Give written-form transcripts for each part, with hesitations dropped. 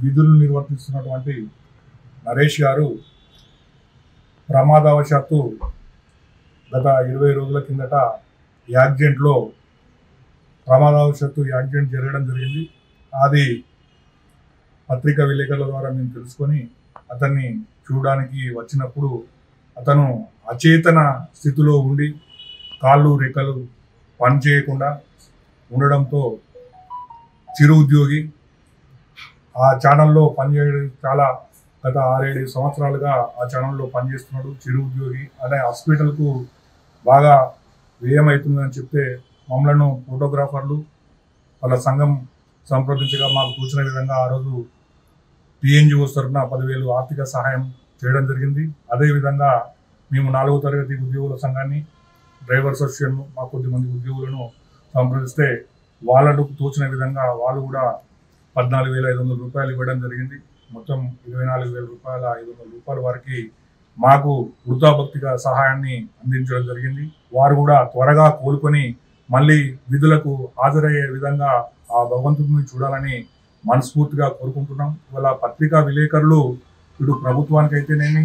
విధులు నిర్వర్తిస్తున్నటువంటి నరేష్ గారు ప్రమాదవశాత్తు గత 20 రోజుల కిందట ప్రమాదవశాత్తు యాక్సిడెంట్ జరగడం జరిగింది. అది పత్రికా విలేకరుల ద్వారా మేము తెలుసుకొని అతన్ని చూడడానికి వచ్చినప్పుడు అతను అచేతన స్థితిలో ఉండి కాళ్ళు రెక్కలు పనిచేయకుండా ఉండడంతో చిరు ఉద్యోగి ఆ ఛానల్లో పనిచేయడం గత 6-7 సంవత్సరాలుగా ఆ ఛానల్లో పనిచేస్తున్నాడు. చిరు ఉద్యోగి అనే హాస్పిటల్కు బాగా వ్యయమవుతుందని చెప్తే మమ్మలను ఫోటోగ్రాఫర్లు వాళ్ళ సంఘం సంప్రదించగా మాకు సూచన విధంగా ఆ రోజు PNGOs తరఫున 10,000 ఆర్థిక సహాయం చేయడం జరిగింది. అదేవిధంగా మేము 4వ తరగతి ఉద్యోగుల సంఘాన్ని డ్రైవర్ అసోసియేషన్ మా కొద్దిమంది ఉద్యోగులను సంప్రదిస్తే వాళ్ళకు తోచిన విధంగా వాళ్ళు కూడా 14,500 రూపాయలు ఇవ్వడం జరిగింది. మొత్తం 24,500 రూపాయల వరకు మాకు వృద్ధాభక్తిగా సహాయాన్ని అందించడం జరిగింది. వారు కూడా త్వరగా కోలుకొని మళ్ళీ విధులకు హాజరయ్యే విధంగా ఆ భగవంతుడిని చూడాలని మనస్ఫూర్తిగా కోరుకుంటున్నాం. ఇవాళ పత్రికా విలేకరులు ఇటు ప్రభుత్వానికైతేనేమి,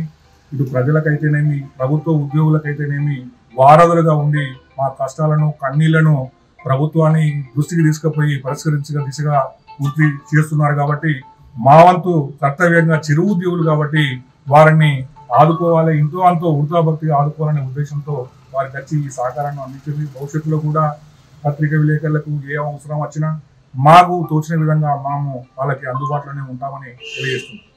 ఇటు ప్రజలకైతేనేమి, ప్రభుత్వ ఉద్యోగులకైతేనేమి వారధులుగా ఉండి మా కష్టాలను కన్నీళ్లను ప్రభుత్వాన్ని దృష్టికి తీసుకుపోయి పరిష్కరించే దిశగా పూర్తి చేస్తున్నారు. కాబట్టి మా వంతు కర్తవ్యంగా చిరు ఉద్యోగులు కాబట్టి వారిని ఆదుకోవాలి, ఇంతో అంతో వృద్ధాభక్తిగా ఆదుకోవాలనే ఉద్దేశంతో వారికి వచ్చి ఈ సహకారాన్ని అందించింది. భవిష్యత్తులో కూడా పత్రికా విలేకరులకు ఏ అవసరం వచ్చినా మాకు తోచిన విధంగా వాళ్ళకి అందుబాటులోనే ఉంటామని తెలియజేస్తున్నాం.